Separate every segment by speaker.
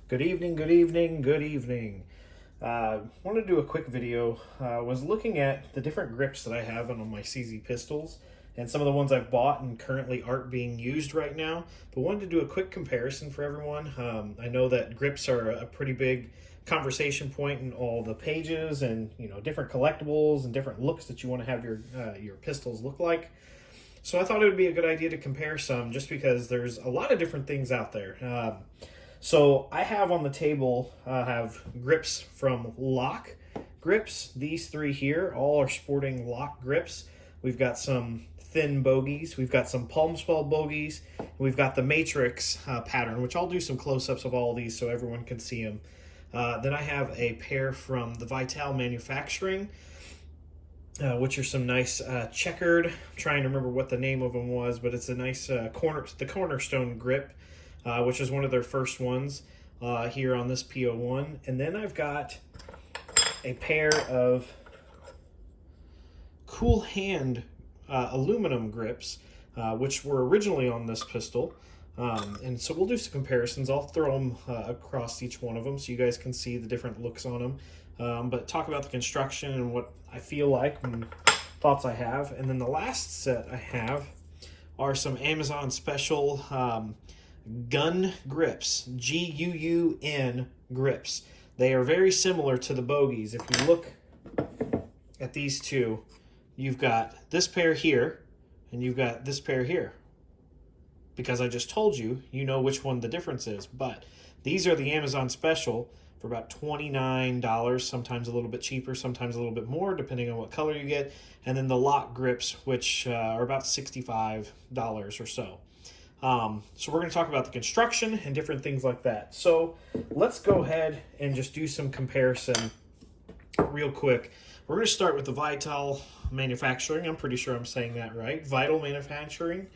Speaker 1: Good evening, good evening, good evening. Wanted to do a quick video. Was looking at the different grips that I have on my CZ pistols and some of the ones I've bought and currently aren't being used right now, but wanted to do a quick comparison for everyone. I know that grips are a pretty big conversation point in all the pages and different collectibles and different looks that you want to have your pistols look like. So I thought it would be a good idea to compare some just because there's a lot of different things out there. So I have on the table, have grips from LOK grips. These three here all are sporting LOK grips. We've got some thin bogies. We've got some palm swell bogies. And we've got the matrix pattern, which I'll do some close-ups of all of these so everyone can see them. Then I have a pair from the Vytal Manufacturing, which are some nice checkered. I'm trying to remember what the name of them was, but it's a nice the cornerstone grip. Which is one of their first ones here on this PO1. And then I've got a pair of Cool Hand aluminum grips, which were originally on this pistol. And so we'll do some comparisons. I'll throw them across each one of them so you guys can see the different looks on them. But talk about the construction and what I feel like and thoughts I have. And then the last set I have are some Amazon special Guun grips, Guun grips. They are very similar to the bogies. If you look at these two, you've got this pair here and you've got this pair here. Because I just told you, you know which one the difference is. But these are the Amazon special for about $29, sometimes a little bit cheaper, sometimes a little bit more, depending on what color you get. And then the LOK grips, which are about $65 or so. So we're going to talk about the construction and different things like that. So let's go ahead and just do some comparison real quick. We're going to start with the Vytal Manufacturing. I'm pretty sure I'm saying that right. Vytal Manufacturing.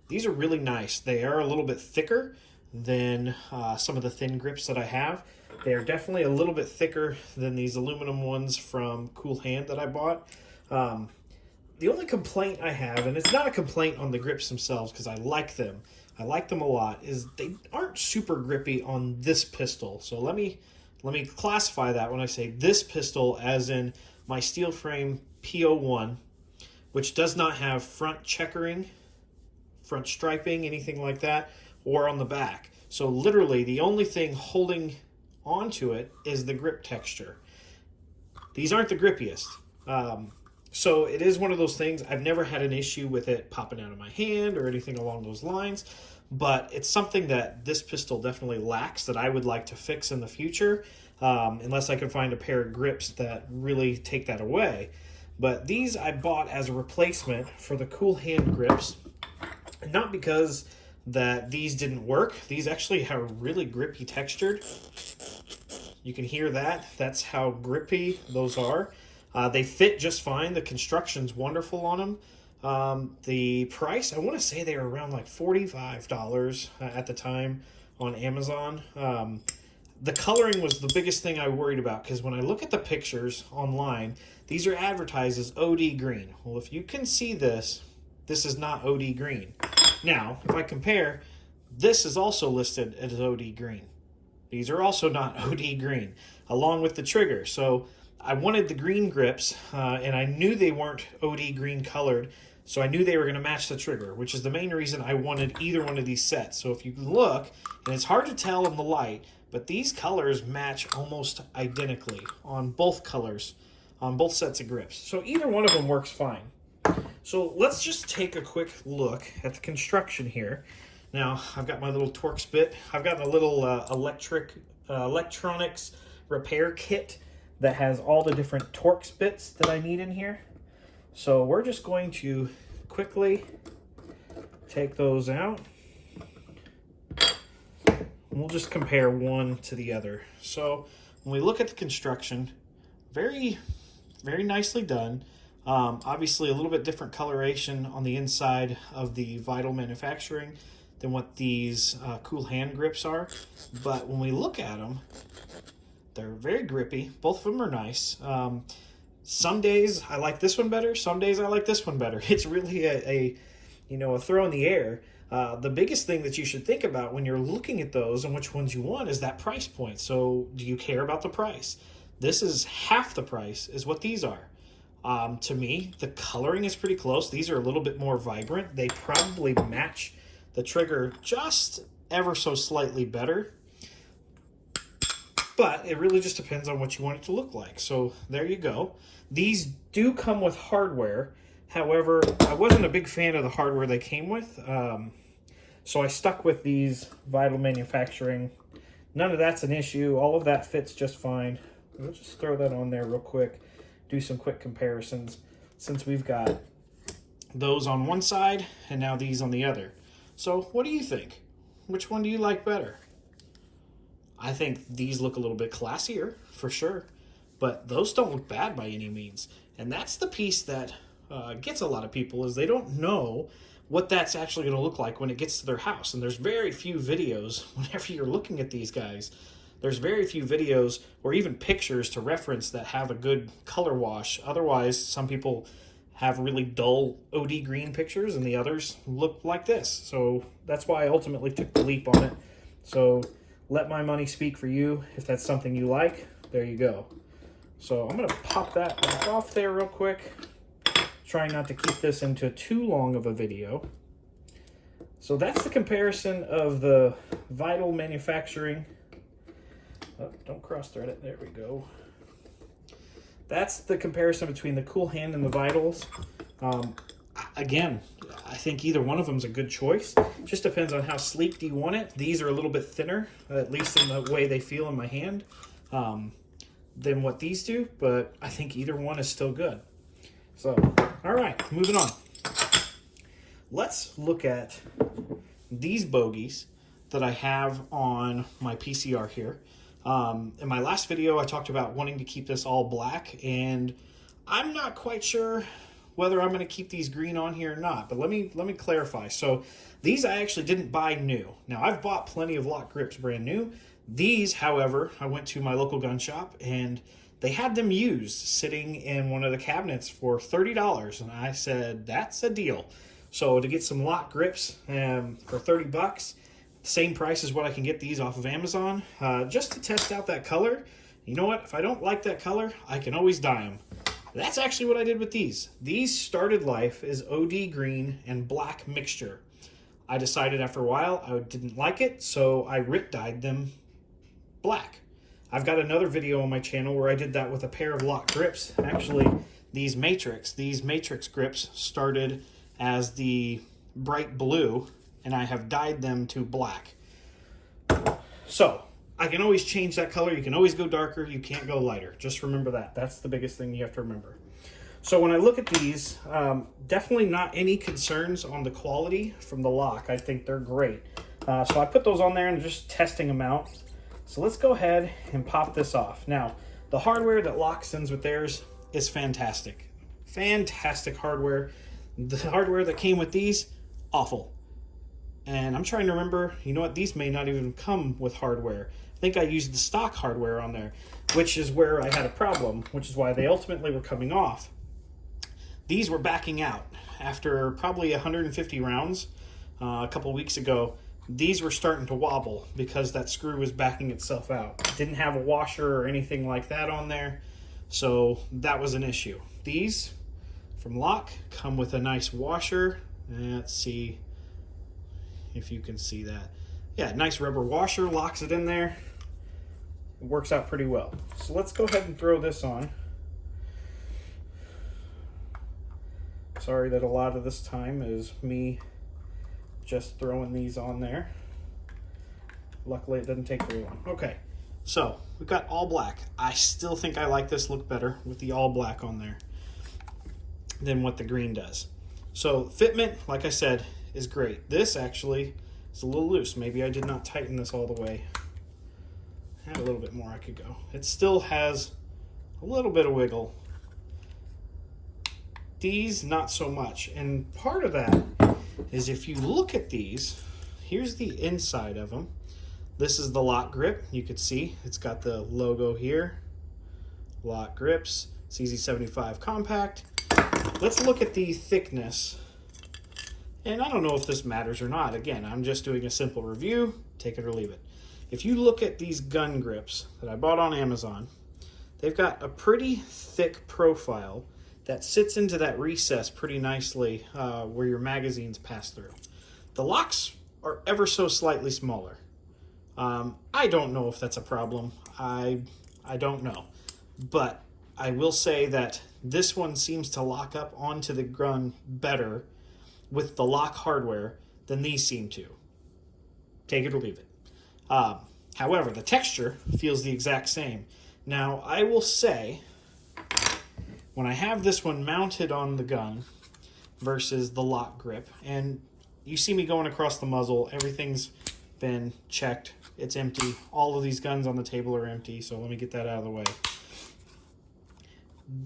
Speaker 1: These are really nice. They are a little bit thicker than some of the thin grips that I have. They are definitely a little bit thicker than these aluminum ones from Cool Hand that I bought. The only complaint I have, and it's not a complaint on the grips themselves because I like them a lot, is they aren't super grippy on this pistol. So let me classify that when I say this pistol as in my steel frame PO1, which does not have front checkering, front striping, anything like that, or on the back. So literally the only thing holding onto it is the grip texture. These aren't the grippiest. So it is one of those things. I've never had an issue with it popping out of my hand or anything along those lines, but it's something that this pistol definitely lacks that I would like to fix in the future, unless I can find a pair of grips that really take that away. But these I bought as a replacement for the Cool Hand grips, not because that these didn't work. These actually are really grippy textured. You can hear that. That's how grippy those are. They fit just fine. The construction's wonderful on them. The price, I want to say they were around like $45 at the time on Amazon. The coloring was the biggest thing I worried about because when I look at the pictures online, these are advertised as OD green. Well, if you can see this, this is not OD green. Now, if I compare, this is also listed as OD green. These are also not OD green, along with the trigger. So I wanted the green grips, and I knew they weren't OD green colored, so I knew they were going to match the trigger, which is the main reason I wanted either one of these sets. So if you look, and it's hard to tell in the light, but these colors match almost identically on both colors, on both sets of grips. So either one of them works fine. So let's just take a quick look at the construction here. Now, I've got my little Torx bit. I've got a little electronics repair kit that has all the different Torx bits that I need in here. So we're just going to quickly take those out. And we'll just compare one to the other. So when we look at the construction, very, very nicely done. Obviously a little bit different coloration on the inside of the Vytal Manufacturing than what these Cool Hand grips are. But when we look at them, they're very grippy. Both of them are nice. Some days I like this one better. Some days I like this one better. It's really a throw in the air. The biggest thing that you should think about when you're looking at those and which ones you want is that price point. So do you care about the price? This is half the price is what these are. To me, the coloring is pretty close. These are a little bit more vibrant. They probably match the trigger just ever so slightly better. But it really just depends on what you want it to look like. So there you go. These do come with hardware. However, I wasn't a big fan of the hardware they came with. So I stuck with these Vytal Manufacturing. None of that's an issue. All of that fits just fine. We'll just throw that on there real quick. Do some quick comparisons since we've got those on one side and now these on the other. So what do you think? Which one do you like better? I think these look a little bit classier for sure, but those don't look bad by any means. And that's the piece that gets a lot of people, is they don't know what that's actually going to look like when it gets to their house. And there's very few videos whenever you're looking at these guys. There's very few videos or even pictures to reference that have a good color wash. Otherwise, some people have really dull OD green pictures and the others look like this. So that's why I ultimately took the leap on it. So let my money speak for you. If that's something you like, there you go. So I'm going to pop that back off there real quick. Trying not to keep this into too long of a video. So that's the comparison of the Vytal Manufacturing. Oh, don't cross thread it. There we go. That's the comparison between the Cool Hand and the Vytals. Again, I think either one of them is a good choice. Just depends on how sleek do you want it. These are a little bit thinner, at least in the way they feel in my hand, than what these do. But I think either one is still good. So, all right, moving on. Let's look at these bogies that I have on my PCR here. In my last video, I talked about wanting to keep this all black, and I'm not quite sure whether I'm going to keep these green on here or not, but let me clarify. So these I actually didn't buy new. Now, I've bought plenty of LOK grips brand new. These, however, I went to my local gun shop, and they had them used sitting in one of the cabinets for $30, and I said, that's a deal. So to get some LOK grips for 30 bucks, same price as what I can get these off of Amazon, just to test out that color. You know what? If I don't like that color, I can always dye them. That's actually what I did with these. These started life as OD green and black mixture. I decided after a while I didn't like it, so I dyed them black. I've got another video on my channel where I did that with a pair of LOK grips. Actually, these matrix grips started as the bright blue, and I have dyed them to black. So I can always change that color. You can always go darker. You can't go lighter. Just remember that. That's the biggest thing you have to remember. So when I look at these, definitely not any concerns on the quality from the LOK. I think they're great. So I put those on there and just testing them out. So let's go ahead and pop this off. Now, the hardware that LOK sends with theirs is fantastic. Fantastic hardware. The hardware that came with these, awful. And I'm trying to remember, you know what, these may not even come with hardware. I think I used the stock hardware on there, which is where I had a problem, which is why they ultimately were coming off. These were backing out. After probably 150 rounds a couple weeks ago, these were starting to wobble because that screw was backing itself out. Didn't have a washer or anything like that on there, so that was an issue. These from LOK come with a nice washer. Let's see if you can see that. Yeah, nice rubber washer, locks it in there. It works out pretty well. So let's go ahead and throw this on. Sorry that a lot of this time is me just throwing these on there. Luckily, it doesn't take very long. Okay, so we've got all black. I still think I like this look better with the all black on there than what the green does. So fitment, like I said, is great. This actually is a little loose. Maybe I did not tighten this all the way. Had a little bit more I could go. It still has a little bit of wiggle. These, not so much. And part of that is if you look at these, here's the inside of them. This is the LOK grip. You could see it's got the logo here. LOK grips, CZ75 compact. Let's look at the thickness And I don't know if this matters or not. Again, I'm just doing a simple review, take it or leave it. If you look at these gun grips that I bought on Amazon, they've got a pretty thick profile that sits into that recess pretty nicely where your magazines pass through. The locks are ever so slightly smaller. I don't know if that's a problem. I don't know. But I will say that this one seems to lock up onto the gun better with the lock hardware than these seem to. Take it or leave it. However, the texture feels the exact same. Now, I will say, when I have this one mounted on the gun versus the lock grip, and you see me going across the muzzle, everything's been checked, it's empty. All of these guns on the table are empty, so let me get that out of the way.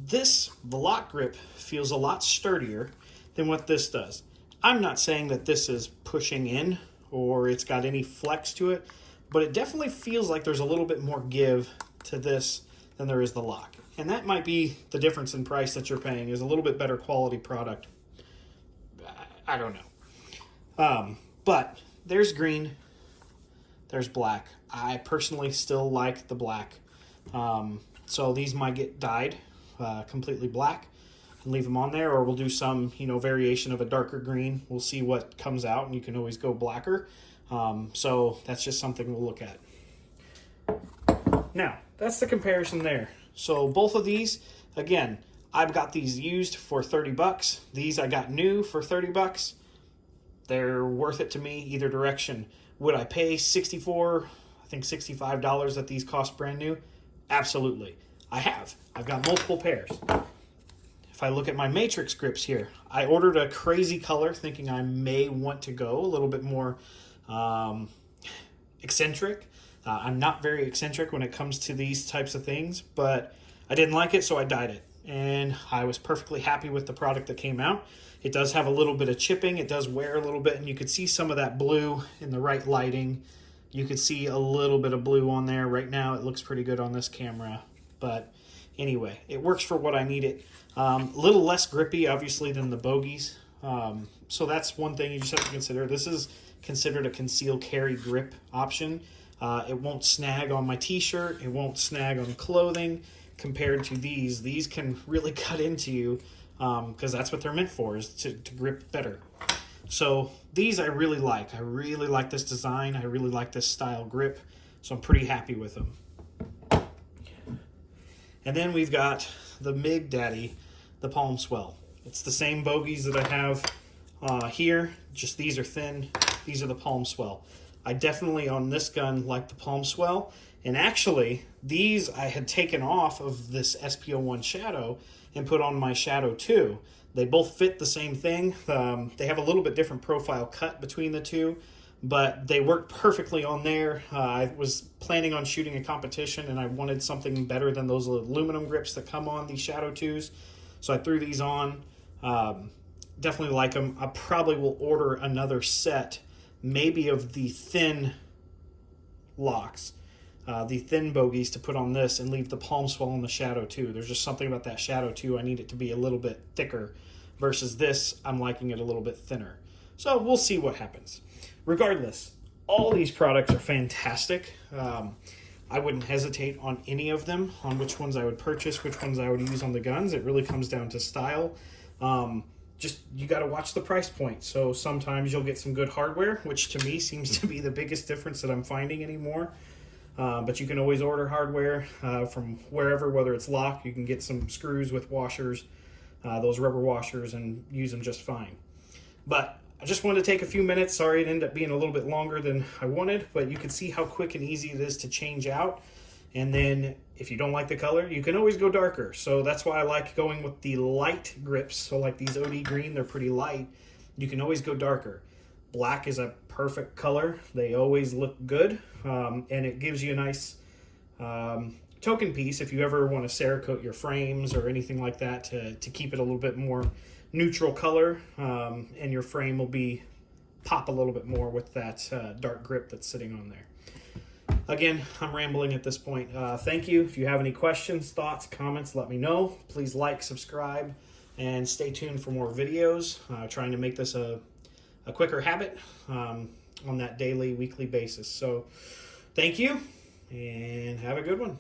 Speaker 1: The lock grip feels a lot sturdier than what this does. I'm not saying that this is pushing in or it's got any flex to it, but it definitely feels like there's a little bit more give to this than there is the lock. And that might be the difference in price that you're paying, is a little bit better quality product. I don't know. But there's green, there's black. I personally still like the black. So these might get dyed completely black and leave them on there, or we'll do some, variation of a darker green. We'll see what comes out, and you can always go blacker. So that's just something we'll look at. Now, that's the comparison there. So both of these, again, I've got these used for 30 bucks. These I got new for 30 bucks. They're worth it to me either direction. Would I pay $64, I think $65 that these cost brand new? Absolutely. I've got multiple pairs. If I look at my Matrix grips here, I ordered a crazy color thinking I may want to go a little bit more eccentric. I'm not very eccentric when it comes to these types of things, but I didn't like it, so I dyed it. And I was perfectly happy with the product that came out. It does have a little bit of chipping. It does wear a little bit, and you could see some of that blue in the right lighting. You could see a little bit of blue on there. Right now, it looks pretty good on this camera. But anyway, it works for what I need it. A little less grippy, obviously, than the bogies. So that's one thing you just have to consider. This is considered a concealed carry grip option. It won't snag on my t-shirt. It won't snag on clothing. Compared to these can really cut into you because that's what they're meant for, is to grip better. So these I really like. I really like this design. I really like this style grip. So I'm pretty happy with them. And then we've got the Big Daddy, the Palm Swell. It's the same bogies that I have here, just these are thin. These are the Palm Swell. I definitely, on this gun, like the Palm Swell. And actually, these I had taken off of this SP01 Shadow and put on my Shadow 2. They both fit the same thing. They have a little bit different profile cut between the two, but they worked perfectly on there. I was planning on shooting a competition, and I wanted something better than those aluminum grips that come on these Shadow 2s. So I threw these on. Definitely like them. I probably will order another set, maybe of the thin locks, the thin bogies to put on this, and leave the Palm Swell on the Shadow 2. There's just something about that Shadow 2. I need it to be a little bit thicker versus this. I'm liking it a little bit thinner. So we'll see what happens. Regardless, all these products are fantastic. I wouldn't hesitate on any of them, on which ones I would purchase, which ones I would use on the guns. It really comes down to style. You got to watch the price point. So sometimes you'll get some good hardware, which to me seems to be the biggest difference that I'm finding anymore. But you can always order hardware from wherever, whether it's LOK. You can get some screws with washers, those rubber washers, and use them just fine. But I just wanted to take a few minutes. Sorry it ended up being a little bit longer than I wanted, but you can see how quick and easy it is to change out. And then if you don't like the color, you can always go darker. So that's why I like going with the light grips. So like these OD green, they're pretty light. You can always go darker. Black is a perfect color. They always look good. And it gives you a nice token piece if you ever want to Cerakote your frames or anything like that to keep it a little bit more neutral color, and your frame will pop a little bit more with that dark grip that's sitting on there. Again, I'm rambling at this point. Thank you. If you have any questions, thoughts, comments, let me know. Please like, subscribe, and stay tuned for more videos. Trying to make this a a quicker habit on that daily, weekly basis. So thank you, and have a good one.